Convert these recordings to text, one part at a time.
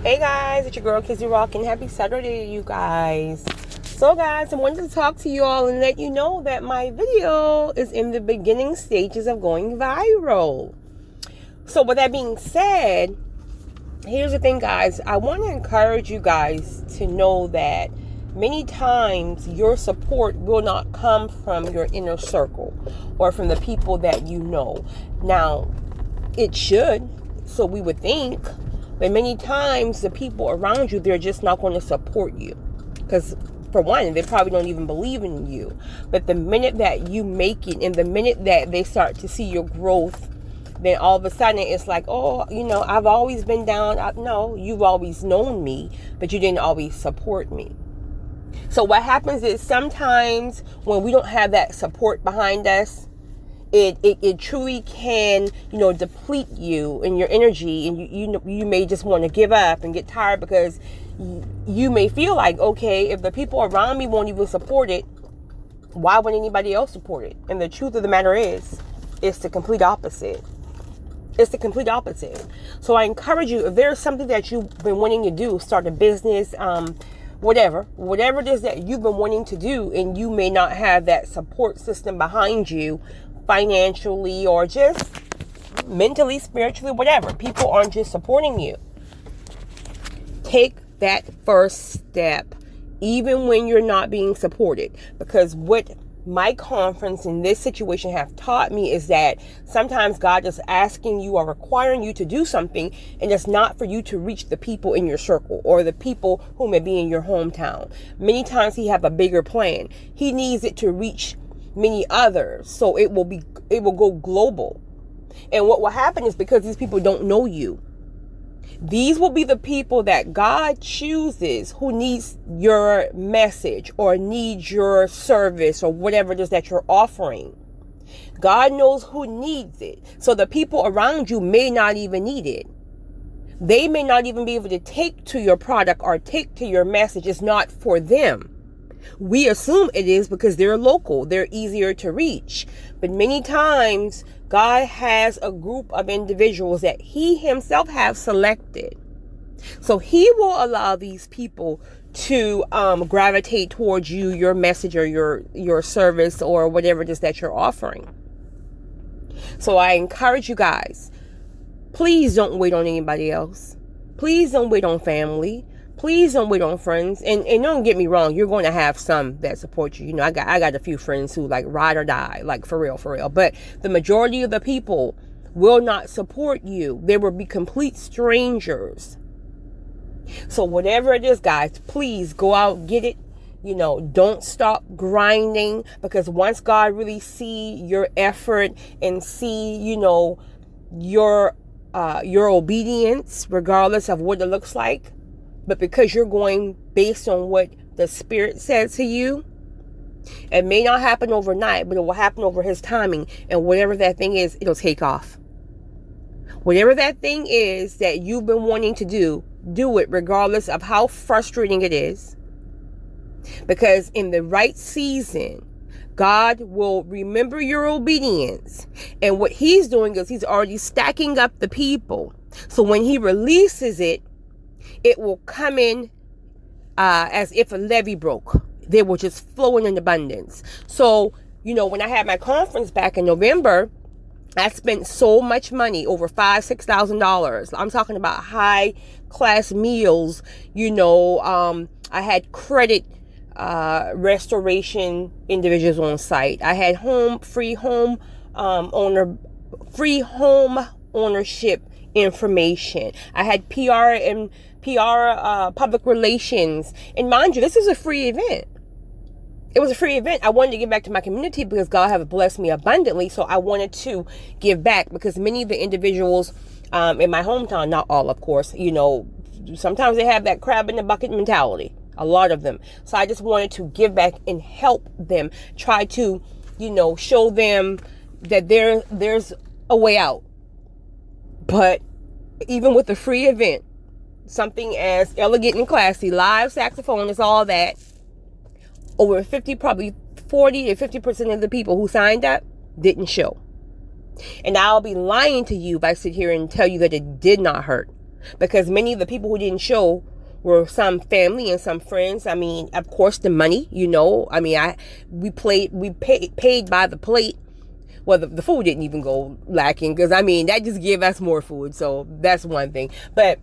Hey guys, it's your girl Kizzy Rock and happy Saturday to you guys. So guys, I wanted to talk to you all and let you know that my video is in the beginning stages of going viral. So with that being said, here's the thing guys, I want to encourage you guys to know that many times your support will not come from your inner circle or from the people that you know. Now, it should, so we would think. But many times the people around you, they're just not going to support you. Because for one, they probably don't even believe in you. But the minute that you make it and the minute that they start to see your growth, then all of a sudden it's like, oh, I've always been down. No, you've always known me, but you didn't always support me. So what happens is sometimes when we don't have that support behind us, it truly can, deplete you and your energy, and you may just want to give up and get tired because you may feel like, okay, if the people around me won't even support it, why would anybody else support it? And the truth of the matter is, it's the complete opposite. It's the complete opposite. So I encourage you, if there's something that you've been wanting to do, start a business, whatever it is that you've been wanting to do, and you may not have that support system behind you, financially or just mentally, spiritually, whatever. People aren't just supporting you. Take that first step, even when you're not being supported. Because what my conference in this situation have taught me is that sometimes God is asking you or requiring you to do something, and it's not for you to reach the people in your circle or the people who may be in your hometown. Many times He have a bigger plan. He needs it to reach many others, so it will go global. And what will happen is, because these people don't know you, these will be the people that God chooses who needs your message or needs your service or whatever it is that you're offering. God knows who needs it. So the people around you may not even need it. They may not even be able to take to your product or take to your message. It's not for them. We assume it is because they're local, they're easier to reach. But many times, God has a group of individuals that He Himself has selected. So He will allow these people to gravitate towards you, your message or your service or whatever it is that you're offering. So I encourage you guys, please don't wait on anybody else. Please don't wait on family. Please don't wait on friends. And don't get me wrong, you're going to have some that support you. I got a few friends who like ride or die, like for real. But the majority of the people will not support you. They will be complete strangers. So whatever it is, guys, please go out, get it. Don't stop grinding, because once God really see your effort and see, your obedience, regardless of what it looks like, but because you're going based on what the Spirit said to you, it may not happen overnight, but it will happen over His timing. And whatever that thing is, it'll take off. Whatever that thing is that you've been wanting to do it regardless of how frustrating it is. Because in the right season, God will remember your obedience. And what He's doing is He's already stacking up the people. So when He releases it, it will come in as if a levee broke. They will just flow in abundance. So, when I had my conference back in November, I spent so much money, over $5,000-$6,000. I'm talking about high class meals. I had credit restoration individuals on site. I had free home ownership information. I had PR, public relations. And mind you, this is a free event. It was a free event. I wanted to give back to my community because God has blessed me abundantly. So I wanted to give back, because many of the individuals in my hometown, not all, of course, sometimes they have that crab in the bucket mentality. A lot of them. So I just wanted to give back and help them. Try to, show them that there's a way out. But even with the free event, something as elegant and classy, live saxophonist, all that, over 50, probably 40 to 50% of the people who signed up didn't show. And I'll be lying to you if I sit here and tell you that it did not hurt. because many of the people who didn't show were some family and some friends. I mean, of course, the money, I mean, we paid by the plate. Well, the food didn't even go lacking, because I mean, that just gave us more food. So that's one thing. But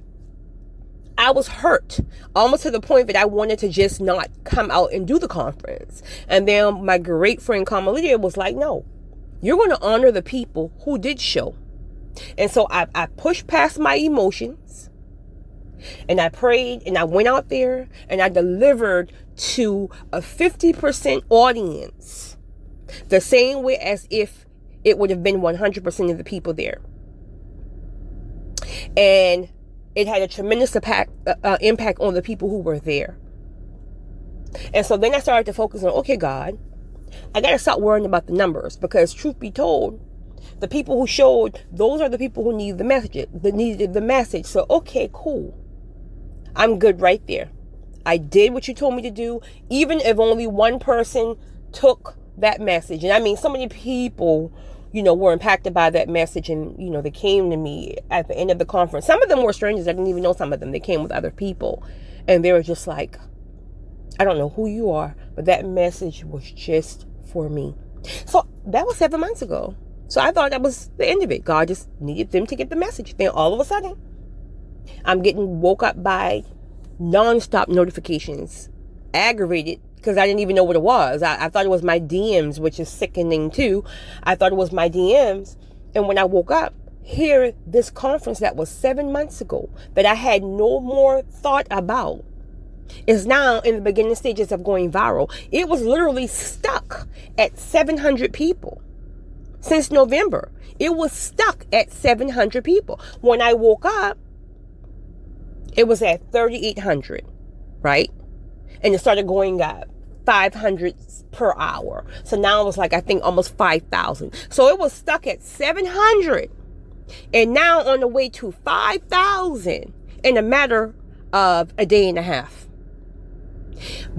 I was hurt almost to the point that I wanted to just not come out and do the conference. And then my great friend Carmelita was like, no, you're going to honor the people who did show. And so I pushed past my emotions, and I prayed, and I went out there and I delivered to a 50% audience, the same way as if it would have been 100% of the people there. And it had a tremendous impact on the people who were there. And so then I started to focus on, okay, God, I got to stop worrying about the numbers, because truth be told, the people who showed, those are the people who needed the message. So, okay, cool. I'm good right there. I did what you told me to do, even if only one person took that message. And I mean, so many people, were impacted by that message, and, they came to me at the end of the conference. Some of them were strangers. I didn't even know some of them. They came with other people, and they were just like, I don't know who you are, but that message was just for me. So that was 7 months ago. So I thought that was the end of it. God just needed them to get the message. Then all of a sudden, I'm getting woke up by nonstop notifications, aggravated, because I didn't even know what it was. I thought it was my DMs, which is sickening too. I thought it was my DMs. And when I woke up, here, this conference that was 7 months ago, that I had no more thought about, is now in the beginning stages of going viral. It was literally stuck at 700 people. Since November, it was stuck at 700 people. When I woke up, it was at 3,800, right? And it started going up 500 per hour. So now it was like, I think almost 5,000. So it was stuck at 700, and now on the way to 5,000 in a matter of a day and a half.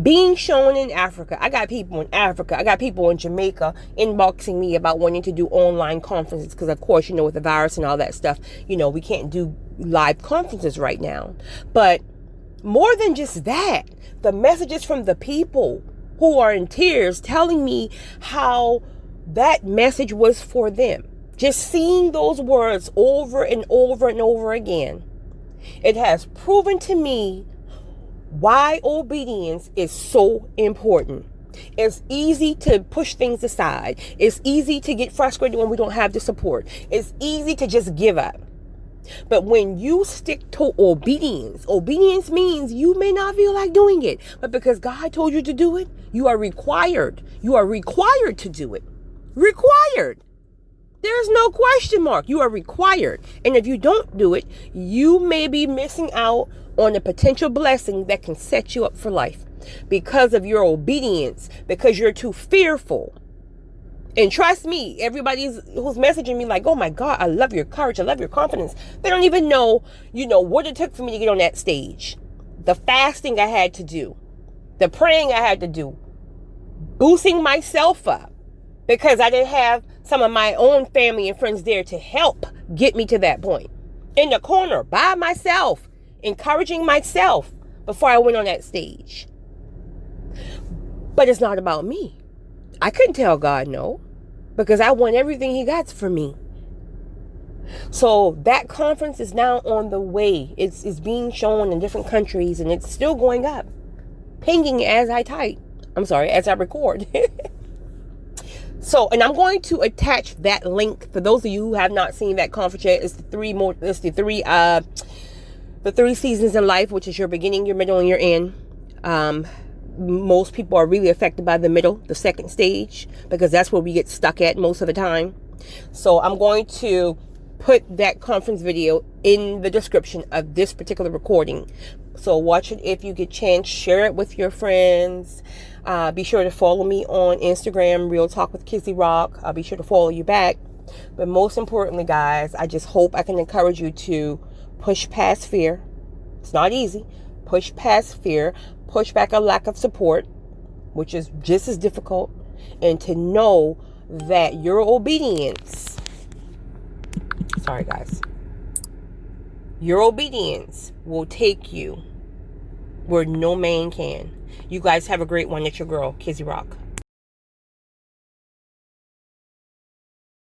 Being shown in Africa. I got people in Africa. I got people in Jamaica inboxing me about wanting to do online conferences, because of course, with the virus and all that stuff, we can't do live conferences right now. But more than just that, the messages from the people who are in tears telling me how that message was for them. Just seeing those words over and over and over again, it has proven to me why obedience is so important. It's easy to push things aside. It's easy to get frustrated when we don't have the support. It's easy to just give up. But when you stick to obedience means you may not feel like doing it, but because God told you to do it, you are required. You are required to do it. Required. There's no question mark. You are required. And if you don't do it, you may be missing out on a potential blessing that can set you up for life because of your obedience, because you're too fearful. And trust me, everybody who's messaging me like, oh my God, I love your courage, I love your confidence. They don't even know, what it took for me to get on that stage. The fasting I had to do, the praying I had to do, boosting myself up, because I didn't have some of my own family and friends there to help get me to that point. In the corner, by myself, encouraging myself before I went on that stage. But it's not about me. I couldn't tell God no, because I want everything He got for me. So that conference is now on the way. It's being shown in different countries, and it's still going up, pinging as I record. So, and I'm going to attach that link for those of you who have not seen that conference yet. It's the three seasons in life, which is your beginning, your middle, and your end. Most people are really affected by the middle, the second stage, because that's where we get stuck at most of the time. So I'm going to put that conference video in the description of this particular recording. So watch it if you get a chance. Share it with your friends. Be sure to follow me on Instagram, Real Talk with Kizzy Rock. I'll be sure to follow you back. But most importantly, guys, I just hope I can encourage you to push past fear. It's not easy. Push past fear. Push back a lack of support, which is just as difficult. And to know that your obedience... Sorry, guys. Your obedience will take you where no man can. You guys have a great one. It's your girl, Kizzy Rock.